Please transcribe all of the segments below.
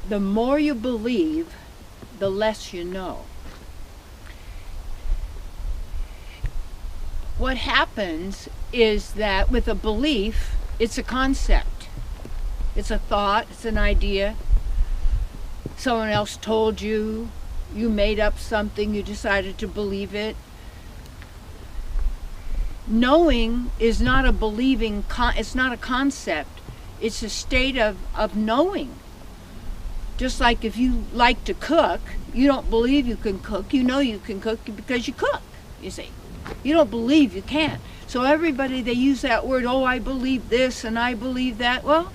the more you believe, the less you know. What happens is that with a belief, it's a concept. It's a thought, it's an idea. Someone else told you, you made up something, you decided to believe it. Knowing is not a believing, it's not a concept. It's a state of knowing. Just like if you like to cook, you don't believe you can cook. You know you can cook because you cook, you see. You don't believe you can't. So everybody, they use that word, oh, I believe this and I believe that. Well,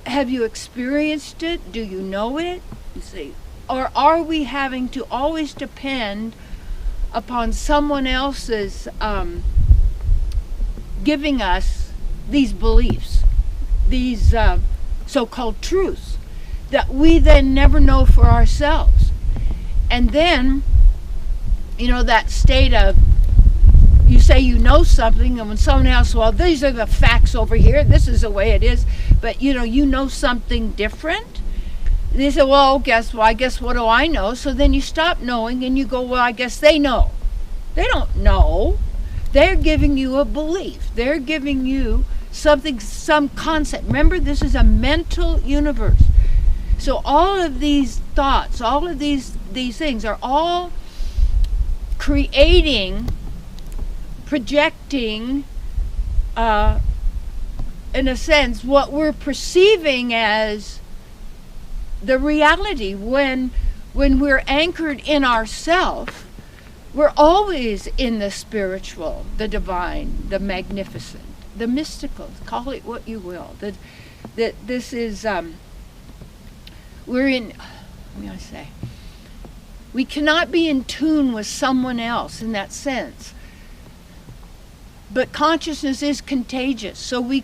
have you experienced it? Do you know it? You see. Or are we having to always depend upon someone else's giving us these beliefs, these so-called truths that we then never know for ourselves? And then, you know, that state of, you say you know something, and when someone else, well, these are the facts over here, this is the way it is, but you know something different. They say, well, I guess what do I know? So then you stop knowing and you go, well, I guess they know. They don't know. They're giving you a belief. They're giving you something, some concept. Remember, this is a mental universe. So all of these thoughts, all of these things are all creating, projecting, in a sense, what we're perceiving as the reality. When we're anchored in ourself, we're always in the spiritual, the divine, the magnificent, the mystical. Call it what you will. That this is we're in. What do I say? We cannot be in tune with someone else in that sense. But consciousness is contagious, so we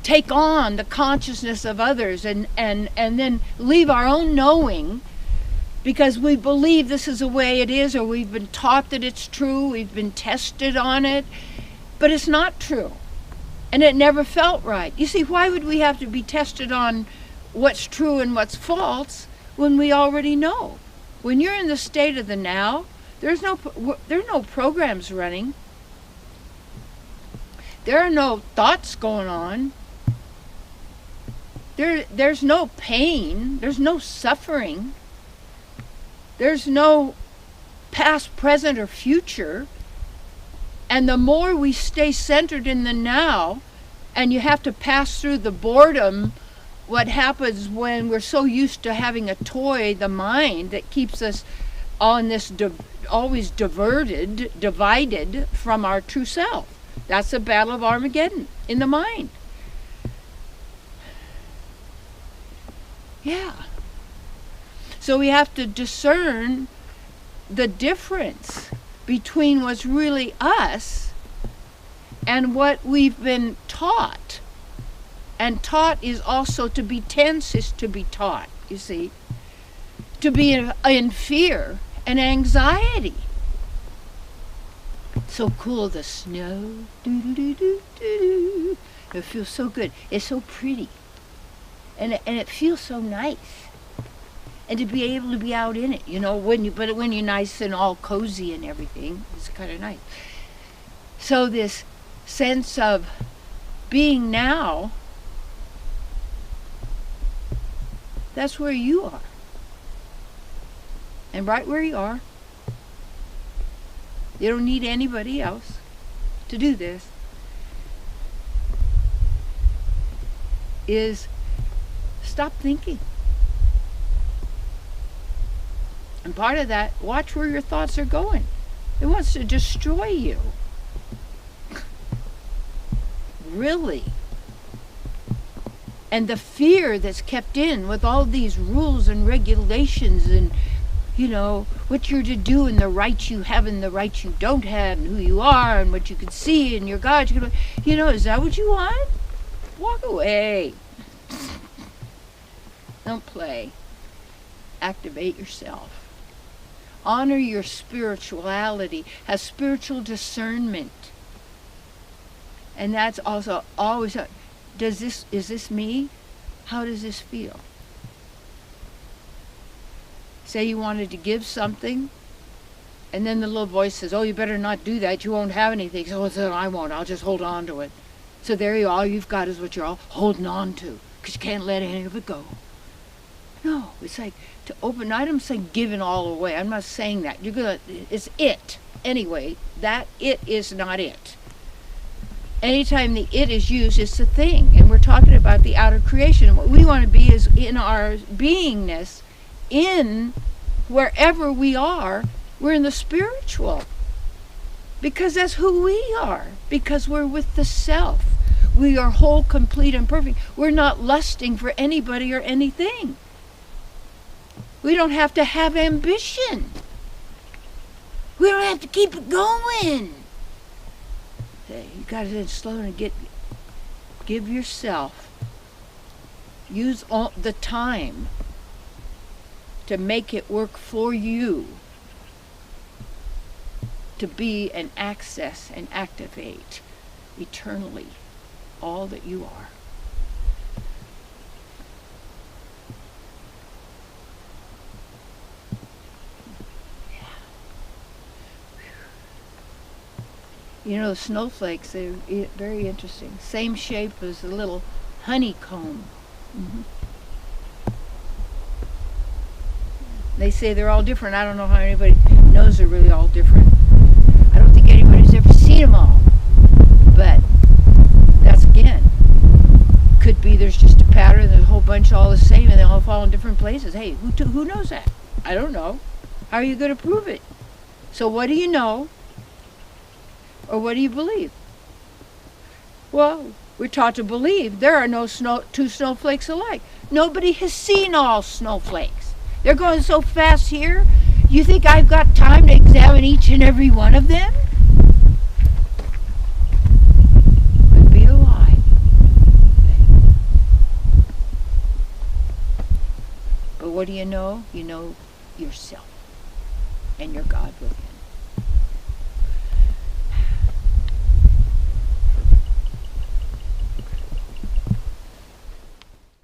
take on the consciousness of others and then leave our own knowing because we believe this is the way it is, or we've been taught that it's true, we've been tested on it, but it's not true. And it never felt right. You see, why would we have to be tested on what's true and what's false when we already know? When you're in the state of the now, there's no programs running. There are no thoughts going on. There's no pain. There's no suffering. There's no past, present, or future. And the more we stay centered in the now, and you have to pass through the boredom, what happens when we're so used to having a toy, the mind, that keeps us on this always divided from our true self. That's the battle of Armageddon in the mind. Yeah. So we have to discern the difference between what's really us and what we've been taught. And taught is also to be tense, is to be taught, you see. To be in fear and anxiety. So cool, the snow. It feels so good. It's so pretty. And it feels so nice. And to be able to be out in it, you know, when you're nice and all cozy and everything, it's kind of nice. So this sense of being now, that's where you are. And right where you are, you don't need anybody else to do this, is stop thinking. And part of that, watch where your thoughts are going. It wants to destroy you. Really. And the fear that's kept in with all these rules and regulations and, you know, what you're to do and the rights you have and the rights you don't have and who you are and what you can see and your God. You know, is that what you want? Walk away. Don't play. Activate yourself. Honor your spirituality. Have spiritual discernment. And that's also always, is this me? How does this feel? Say you wanted to give something, and then the little voice says, oh, you better not do that. You won't have anything. So I won't. I'll just hold on to it. So there you are. All you've got is what you're all holding on to, because you can't let any of it go. No, it's like to open. I don't say giving all away. I'm not saying that. It's it. Anyway, that it is not it. Anytime the it is used, it's the thing. And we're talking about the outer creation. And what we want to be is in our beingness, in wherever we are, we're in the spiritual. Because that's who we are. Because we're with the self. We are whole, complete, and perfect. We're not lusting for anybody or anything. We don't have to have ambition. We don't have to keep it going. You got to slow and give yourself, use all the time to make it work for you, to be and access and activate eternally all that you are. You know, the snowflakes, they're very interesting. Same shape as a little honeycomb. Mm-hmm. They say they're all different. I don't know how anybody knows they're really all different. I don't think anybody's ever seen them all. But that's, again, could be there's just a pattern, there's a whole bunch all the same, and they all fall in different places. Hey, who knows that? I don't know. How are you going to prove it? So what do you know? Or what do you believe? Well, we're taught to believe there are no two snowflakes alike. Nobody has seen all snowflakes. They're going so fast here. You think I've got time to examine each and every one of them? Could be a lie. But what do you know? You know yourself and your God within.